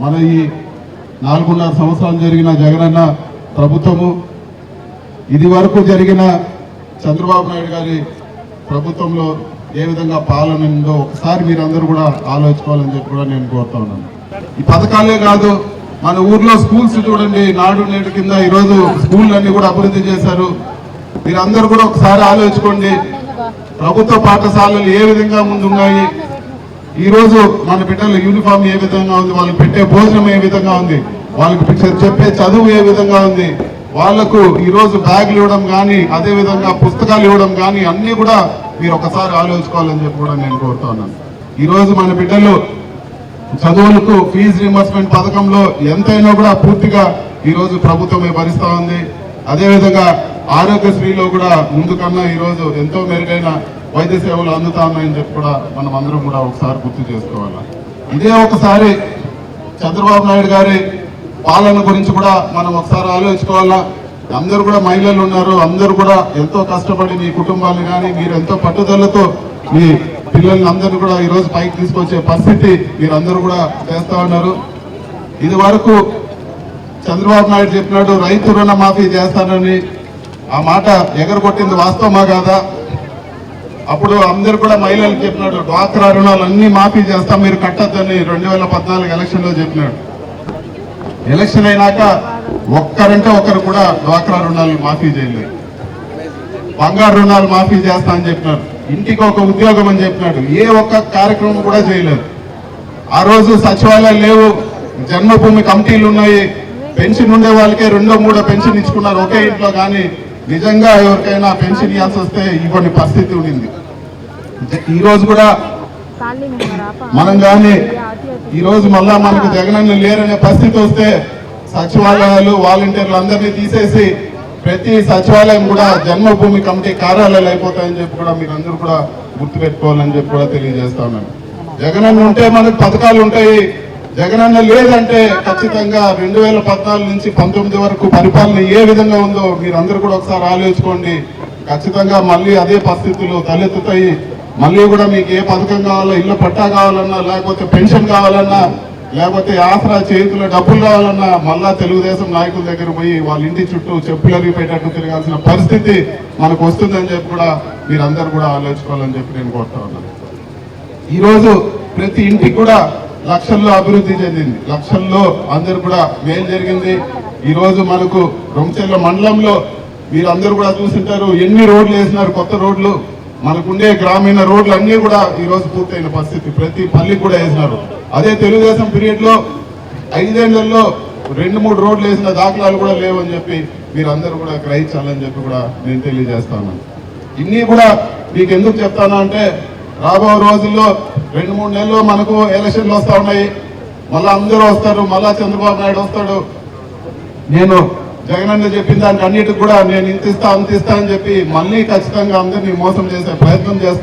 మన ఈ 4.5 సంవత్సరాలు జరిగిన జగనన్న ప్రభుత్వము ఇది వరకు జరిగిన చంద్రబాబు నాయుడు గారి ప్రభుత్వంలో ఏ విధంగా పాలన ఉందో ఒకసారి మీరందరూ కూడా ఆలోచించుకోవాలని చెప్పి కూడా నేను కోరుతా ఉన్నాను. ఈ పథకాలే కాదు, మన ఊర్లో స్కూల్స్ చూడండి, నాడు నేడు కింద ఈరోజు స్కూళ్ళన్నీ కూడా అభివృద్ధి చేశారు. మీరందరూ కూడా ఒకసారి ఆలోచించుకోండి, ప్రభుత్వ పాఠశాలలు ఏ విధంగా ముందున్నాయి, ఈరోజు మన బిడ్డల యూనిఫామ్ ఏ విధంగా ఉంది, వాళ్ళకి పెట్టే భోజనం ఏ విధంగా ఉంది, వాళ్ళకి చెప్పే చదువు ఏ విధంగా ఉంది, వాళ్లకు ఈరోజు బ్యాగులు ఇవ్వడం కానీ అదే విధంగా పుస్తకాలు ఇవ్వడం కానీ అన్ని కూడా మీరు ఒకసారి ఆలోచించుకోవాలని చెప్పి కూడా నేను కోరుతా ఉన్నాను. ఈరోజు మన బిడ్డలు చదువులకు ఫీజు రీయింబర్స్మెంట్ పథకంలో ఎంతైనా కూడా పూర్తిగా ఈరోజు ప్రభుత్వమే భరిస్తూ ఉంది. అదేవిధంగా ఆరోగ్యశ్రీలో కూడా ముందు కన్నా ఈరోజు ఎంతో మెరుగైన వైద్య సేవలు అందుతా ఉన్నాయని చెప్పి కూడా మనం అందరం కూడా ఒకసారి గుర్తు చేసుకోవాలి. ఇదే ఒకసారి చంద్రబాబు నాయుడు గారి పాలన గురించి కూడా మనం ఒకసారి ఆలోచించుకోవాలా. అందరూ కూడా మహిళలు ఉన్నారు, అందరూ కూడా ఎంతో కష్టపడి మీ కుటుంబాన్ని కానీ మీరు ఎంతో పట్టుదలతో మీ పిల్లల్ని అందరినీ కూడా ఈరోజు పైకి తీసుకొచ్చే పరిస్థితి మీరందరూ కూడా చేస్తా ఉన్నారు. ఇది వరకు చంద్రబాబు నాయుడు చెప్పినాడు రైతు రుణ మాఫీ చేస్తానని, ఆ మాట ఎగరగొట్టింది వాస్తవమా కాదా? అప్పుడు అందరు కూడా మహిళలకు చెప్పినాడు డ్వాక్రా రుణాలు అన్ని మాఫీ చేస్తాం మీరు కట్టద్దని 2014 ఎలక్షన్లో చెప్పినాడు. ఎలక్షన్ అయినాక ఒక్కరంటే ఒకరు కూడా డ్వాక్రా రుణాలు మాఫీ చేయలేదు. బంగారు రుణాలు మాఫీ చేస్తా అని చెప్పినారు, ఇంటికి ఒక ఉద్యోగం అని చెప్పినాడు, ఏ ఒక్క కార్యక్రమం కూడా చేయలేదు. ఆ రోజు సచివాలయాలు లేవు, జన్మభూమి కమిటీలు ఉన్నాయి, పెన్షన్ ఉండే వాళ్ళకే 2-3 పెన్షన్ ఇచ్చుకున్నారు ఒకే ఇంట్లో. కానీ నిజంగా ఎవరికైనా పెన్షన్ ఇవ్వాల్సి వస్తే ఇవ్వని పరిస్థితి ఉండింది. ఈ రోజు కూడా మనం కానీ ఈరోజు మళ్ళా మనకు జగనన్న లేరనే పరిస్థితి వస్తే సచివాలయాలు వాలంటీర్లు అందరినీ తీసేసి ప్రతి సచివాలయం కూడా జన్మభూమి కమిటీ కార్యాలయాలు అయిపోతాయని చెప్పి కూడా మీరందరూ కూడా గుర్తుపెట్టుకోవాలని చెప్పి కూడా తెలియజేస్తా ఉన్నాను. జగనన్న ఉంటే మనకు పథకాలు ఉంటాయి, జగనన్న లేదంటే ఖచ్చితంగా 2014 నుంచి 19 వరకు పరిపాలన ఏ విధంగా ఉందో మీరందరూ కూడా ఒకసారి ఆలోచించుకోండి. ఖచ్చితంగా మళ్ళీ అదే పరిస్థితులు తలెత్తుతాయి. మళ్ళీ కూడా మీకు ఏ పథకం కావాలో, ఇళ్ళ పట్టా కావాలన్నా, లేకపోతే పెన్షన్ కావాలన్నా, లేకపోతే ఆసరా చేతుల డబ్బులు కావాలన్నా మళ్ళా తెలుగుదేశం నాయకుల దగ్గర పోయి వాళ్ళ ఇంటి చుట్టూ చెప్పులు అరిగిపోయేటట్టు తిరగాల్సిన పరిస్థితి మనకు వస్తుందని చెప్పి కూడా మీరందరూ కూడా ఆలోచించుకోవాలని చెప్పి నేను కోరుతా ఉన్నాను. ఈరోజు ప్రతి ఇంటికి కూడా లక్షల్లో అభివృద్ధి చెందింది, లక్షల్లో అందరు కూడా మేలు జరిగింది. ఈరోజు మనకు రొంచెర్ల మండలంలో మీరందరూ కూడా చూసింటారు ఎన్ని రోడ్లు వేసినారు, కొత్త రోడ్లు. మనకుండే గ్రామీణ రోడ్లు అన్నీ కూడా ఈరోజు పూర్తయిన పరిస్థితి, ప్రతి పల్లికి కూడా వేసినారు. అదే తెలుగుదేశం పీరియడ్ లో 5 ఏళ్లలో 2-3 రోడ్లు వేసిన దాఖలాలు కూడా లేవని చెప్పి మీరందరూ కూడా గ్రహించాలని చెప్పి కూడా నేను తెలియజేస్తాను. ఇన్ని కూడా మీకు ఎందుకు చెప్తాను అంటే రాబో రోజుల్లో 2-3 నెలల్లో మనకు ఎలక్షన్లు వస్తూ ఉన్నాయి, మళ్ళా అందరూ వస్తారు, మళ్ళా చంద్రబాబు నాయుడు వస్తాడు. నేను జగనన్న చెప్పిన దానికి అన్నిటికి కూడా నేను ఇంతిస్తా అంతిస్తా అని చెప్పి మళ్ళీ ఖచ్చితంగా అందరినీ మోసం చేసే ప్రయత్నం చేస్తాను.